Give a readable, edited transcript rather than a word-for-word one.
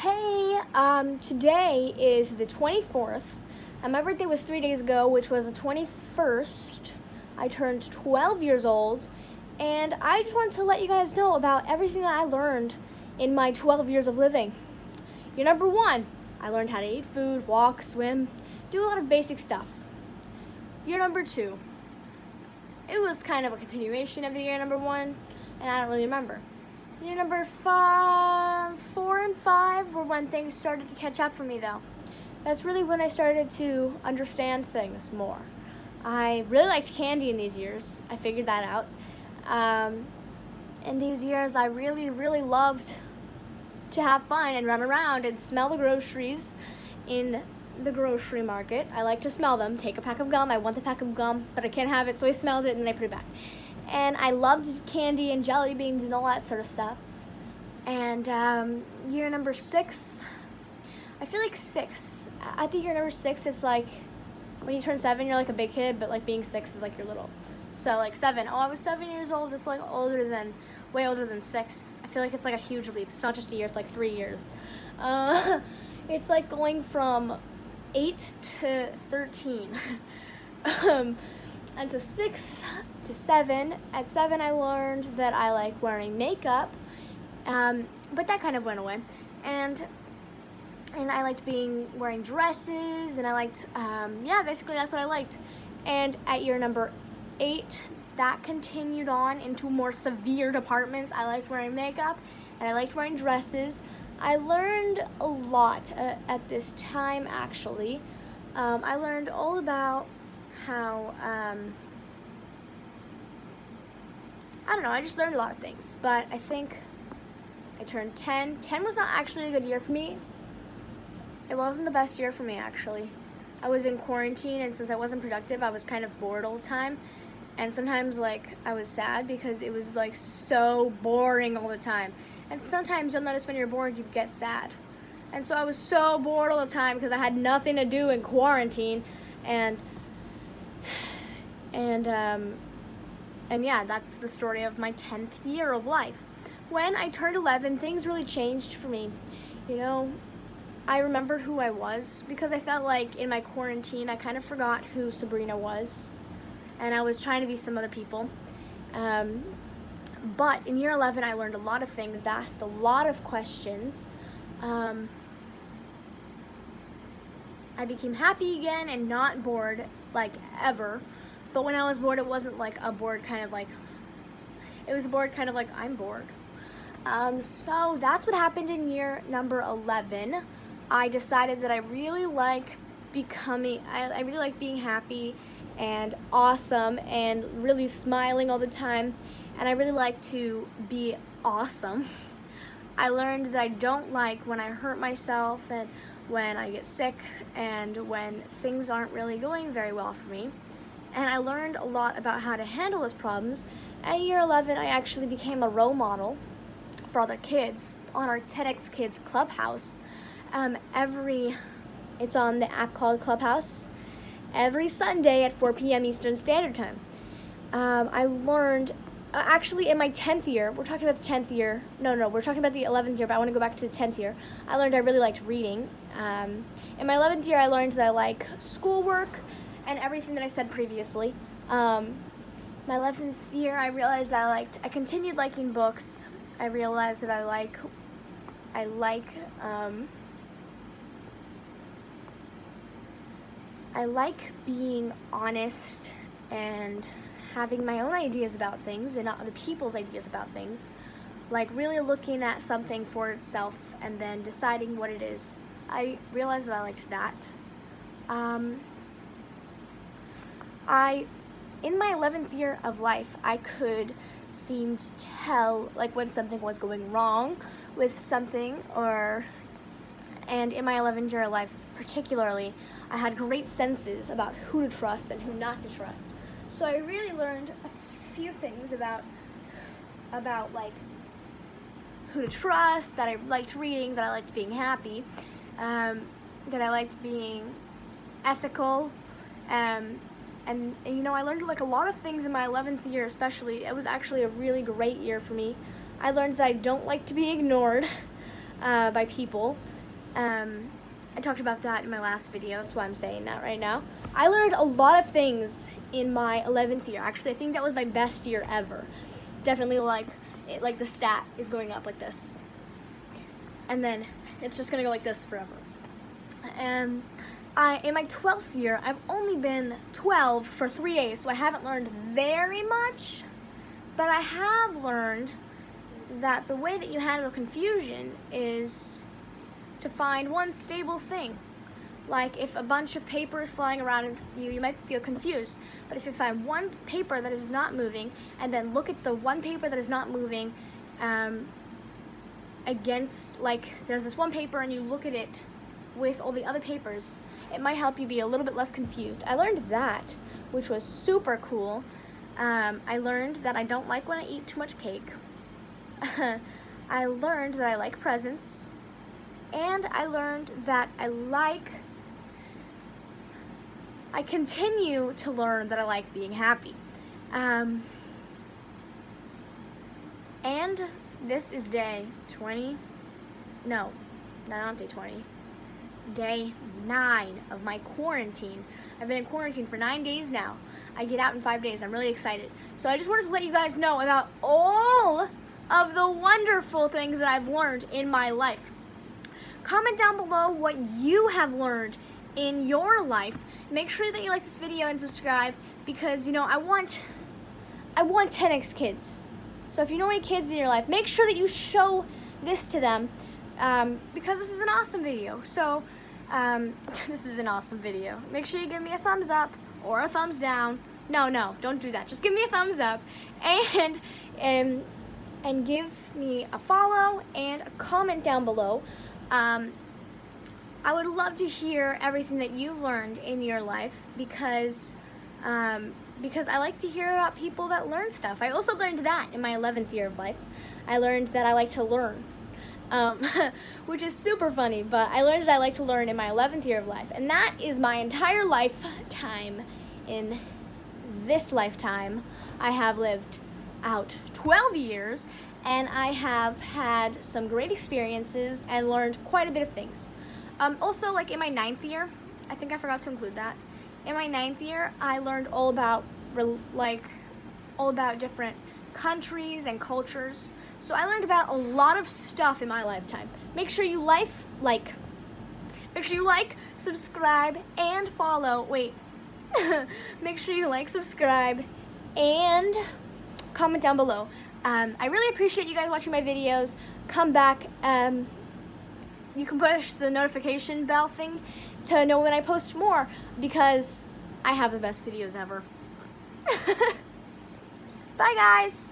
Hey, today is the 24th, and my birthday was 3 days ago, which was the 21st. I turned 12 years old, and I just wanted to let you guys know about everything that I learned in my 12 years of living. Year number 1, I learned how to eat food, walk, swim, do a lot of basic stuff. Year number 2, it was kind of a continuation of the year number 1, and I don't really remember. Year number 4 and 5 were when things started to catch up for me, though. That's really when I started to understand things more. I really liked candy in these years. I figured that out. In these years, I really, really loved to have fun and run around and smell the groceries in the grocery market. I like to smell them. Take a pack of gum. I want the pack of gum, but I can't have it, so I smelled it and then I put it back. And I loved candy and jelly beans and all that sort of stuff. And year number 6, I feel like 6. I think year number 6, it's like when you turn 7, you're like a big kid, but like being 6 is like you're little. So like 7. Oh, I was 7 years old. It's like way older than 6. I feel like it's like a huge leap. It's not just a year. It's like 3 years. It's like going from 8 to 13. And so 6 to 7. At 7, I learned that I like wearing makeup, but that kind of went away. And I liked wearing dresses, and I liked, basically that's what I liked. And at year number 8, that continued on into more severe departments. I liked wearing makeup, and I liked wearing dresses. I learned a lot at this time, actually. I learned all about how, I don't know, I just learned a lot of things, but I think I turned 10. 10 was not actually a good year for me. It wasn't the best year for me, actually. I was in quarantine, and since I wasn't productive, I was kind of bored all the time, and sometimes, like, I was sad because it was, like, so boring all the time, and sometimes you'll notice when you're bored, you get sad, and so I was so bored all the time because I had nothing to do in quarantine, and yeah, that's the story of my 10th year of life. When I turned 11, things really changed for me. You know, I remembered who I was because I felt like in my quarantine, I kind of forgot who Sabrina was, and I was trying to be some other people. But in year 11, I learned a lot of things, asked a lot of questions. I became happy again and not bored, like, ever. But when I was bored, it wasn't like a bored kind of like, it was a bored kind of like, I'm bored. So that's what happened in year number 11. I decided that I really like I really like being happy and awesome and really smiling all the time. And I really like to be awesome. I learned that I don't like when I hurt myself and when I get sick and when things aren't really going very well for me. And I learned a lot about how to handle those problems. At year 11, I actually became a role model for other kids on our TEDx Kids Clubhouse. It's on the app called Clubhouse. Every Sunday at 4 p.m. Eastern Standard Time. I learned, actually in my 10th year, we're talking about the 10th year. No, we're talking about the 11th year, but I want to go back to the 10th year. I learned I really liked reading. In my 11th year, I learned that I like schoolwork and everything that I said previously. My 11th year, I realized that I continued liking books. I realized that I like being honest and having my own ideas about things and not other people's ideas about things. Like really looking at something for itself and then deciding what it is. I realized that I liked that. In my 11th year of life, I could seem to tell like when something was going wrong with something, and in my 11th year of life particularly, I had great senses about who to trust and who not to trust. So I really learned a few things about like who to trust, that I liked reading, that I liked being happy, that I liked being ethical, and I learned like a lot of things in my 11th year especially. It was actually a really great year for me. I learned that I don't like to be ignored. by people. I talked about that in my last video. That's why I'm saying that right now. I learned a lot of things in my 11th year. Actually, I think that was my best year ever. Definitely like the stat is going up like this. And then it's just gonna go like this forever. And in my 12th year, I've only been 12 for 3 days, so I haven't learned very much, but I have learned that the way that you handle confusion is to find one stable thing. Like if a bunch of paper is flying around you, you might feel confused. But if you find one paper that is not moving, and then look at the one paper that is not moving against, like there's this one paper and you look at it with all the other papers, it might help you be a little bit less confused. I learned that, which was super cool. I learned that I don't like when I eat too much cake. I learned that I like presents. And I learned that I continue to learn that I like being happy. And this is day 20. No, not day 20. Day 9 of my quarantine. I've been in quarantine for 9 days now. I get out in 5 days. I'm really excited. So I just wanted to let you guys know about all of the wonderful things that I've learned in my life. Comment down below what you have learned in your life. Make sure that you like this video and subscribe, because you know I want 10x kids. So if you know any kids in your life, make sure that you show this to them, because this is an awesome video. So this is an awesome video. Make sure you give me a thumbs up or a thumbs down. No, don't do that. Just give me a thumbs up and give me a follow and a comment down below. I would love to hear everything that you've learned in your life, because I like to hear about people that learn stuff. I also learned that in my 11th year of life. I learned that I like to learn, which is super funny, but I learned that I like to learn in my 11th year of life. And that is my entire lifetime. In this lifetime, I have lived out 12 years, and I have had some great experiences and learned quite a bit of things. Also, like in my 9th year, I think I forgot to include that. In my 9th year, I learned all about different countries and cultures. So I learned about a lot of stuff in my lifetime. Make sure you like, subscribe, and follow. Wait. Make sure you like, subscribe, and comment down below. I really appreciate you guys watching my videos. Come back. You can push the notification bell thing to know when I post more, because I have the best videos ever. Bye, guys.